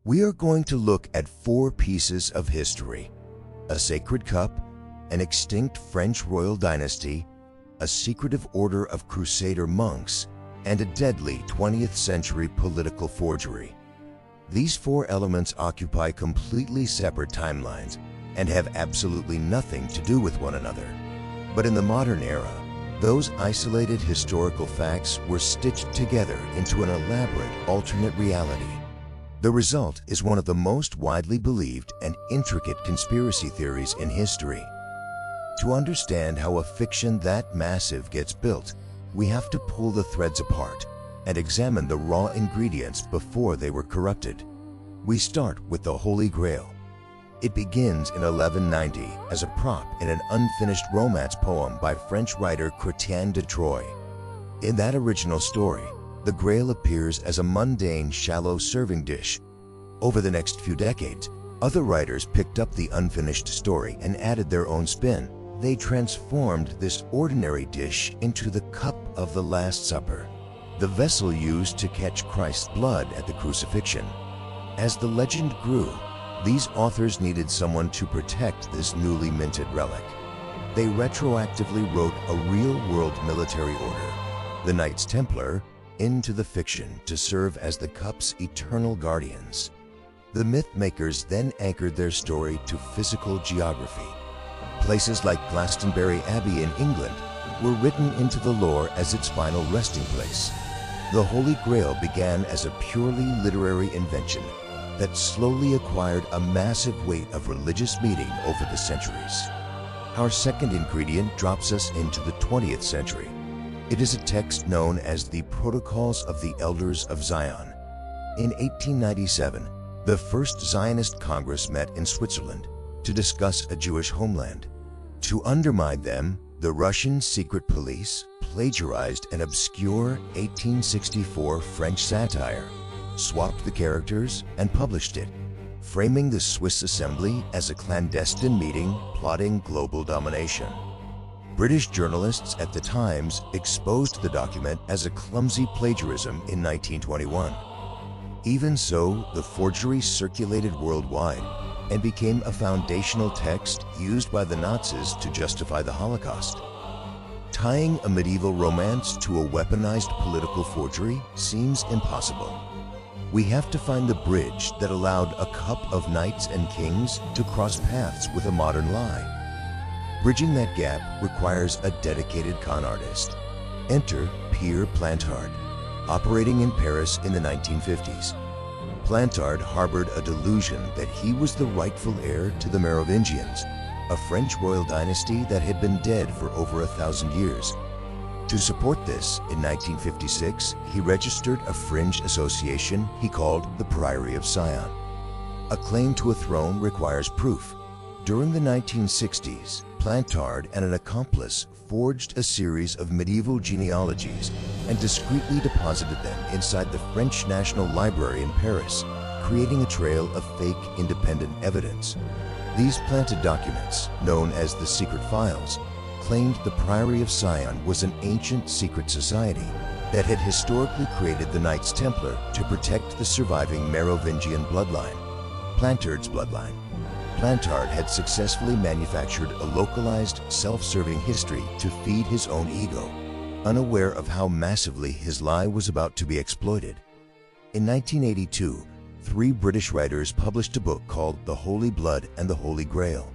We are going to look at 4 pieces of history: a sacred cup, an extinct French royal dynasty, a secretive order of Crusader monks, and a deadly 20th century political forgery. These 4 elements occupy completely separate timelines and have absolutely nothing to do with one another. But in the modern era, those isolated historical facts were stitched together into an elaborate alternate reality. The result is one of the most widely believed and intricate conspiracy theories in history. To understand how a fiction that massive gets built, we have to pull the threads apart and examine the raw ingredients before they were corrupted. We start with the Holy Grail. It begins in 1190 as a prop in an unfinished romance poem by French writer Chrétien de Troyes. In that original story, the Grail appears as a mundane, shallow serving dish. Over the next few decades, other writers picked up the unfinished story and added their own spin. They transformed this ordinary dish into the cup of the Last Supper, the vessel used to catch Christ's blood at the crucifixion. As the legend grew, these authors needed someone to protect this newly minted relic. They retroactively wrote a real-world military order, the Knights Templar, into the fiction to serve as the cup's eternal guardians. The myth makers then anchored their story to physical geography. Places like Glastonbury Abbey in England were written into the lore as its final resting place. The Holy Grail began as a purely literary invention that slowly acquired a massive weight of religious meaning over the centuries. Our second ingredient drops us into the 20th century. It is a text known as the Protocols of the Elders of Sion. In 1897, the first Zionist Congress met in Switzerland to discuss a Jewish homeland. To undermine them, the Russian secret police plagiarized an obscure 1864 French satire, swapped the characters, and published it, framing the Swiss assembly as a clandestine meeting plotting global domination. British journalists at the Times exposed the document as a clumsy plagiarism in 1921. Even so, the forgery circulated worldwide and became a foundational text used by the Nazis to justify the Holocaust. Tying a medieval romance to a weaponized political forgery seems impossible. We have to find the bridge that allowed a cup of knights and kings to cross paths with a modern lie. Bridging that gap requires a dedicated con artist. Enter Pierre Plantard, operating in Paris in the 1950s. Plantard harbored a delusion that he was the rightful heir to the Merovingians, a French royal dynasty that had been dead for over 1,000 years. To support this, in 1956, he registered a fringe association he called the Priory of Sion. A claim to a throne requires proof. During the 1960s, Plantard and an accomplice forged a series of medieval genealogies and discreetly deposited them inside the French National Library in Paris, creating a trail of fake independent evidence. These planted documents, known as the Secret Files, claimed the Priory of Sion was an ancient secret society that had historically created the Knights Templar to protect the surviving Merovingian bloodline, Plantard's bloodline. Plantard had successfully manufactured a localized, self-serving history to feed his own ego, unaware of how massively his lie was about to be exploited. In 1982, 3 British writers published a book called The Holy Blood and the Holy Grail.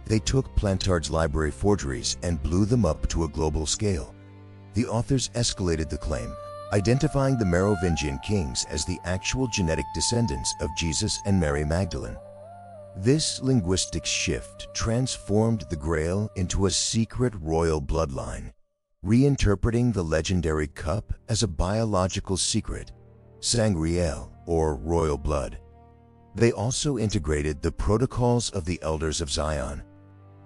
They took Plantard's library forgeries and blew them up to a global scale. The authors escalated the claim, identifying the Merovingian kings as the actual genetic descendants of Jesus and Mary Magdalene. This linguistic shift transformed the Grail into a secret royal bloodline, reinterpreting the legendary cup as a biological secret, sangreal, or royal blood. They also integrated the Protocols of the Elders of Sion.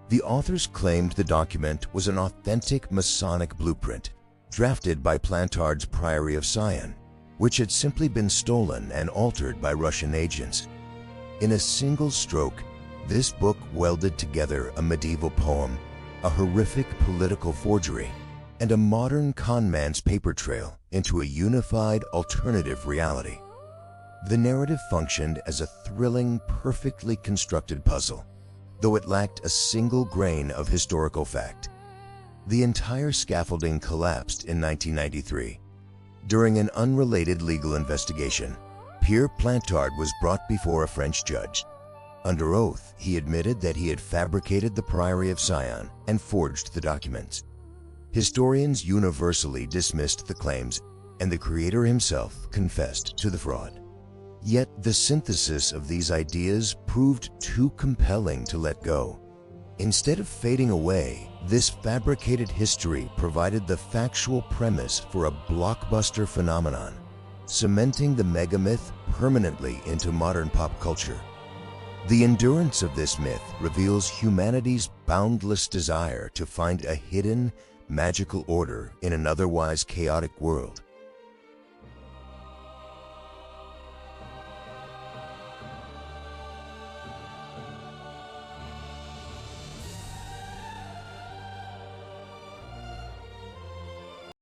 The authors claimed the document was an authentic Masonic blueprint, drafted by Plantard's Priory of Sion, which had simply been stolen and altered by Russian agents. In a single stroke, this book welded together a medieval poem, a horrific political forgery, and a modern con man's paper trail into a unified alternative reality. The narrative functioned as a thrilling, perfectly constructed puzzle, though it lacked a single grain of historical fact. The entire scaffolding collapsed in 1993. During an unrelated legal investigation, Pierre Plantard was brought before a French judge. Under oath, he admitted that he had fabricated the Priory of Sion and forged the documents. Historians universally dismissed the claims, and the creator himself confessed to the fraud. Yet the synthesis of these ideas proved too compelling to let go. Instead of fading away, this fabricated history provided the factual premise for a blockbuster phenomenon, cementing the megamyth permanently into modern pop culture. The endurance of this myth reveals humanity's boundless desire to find a hidden, magical order in an otherwise chaotic world.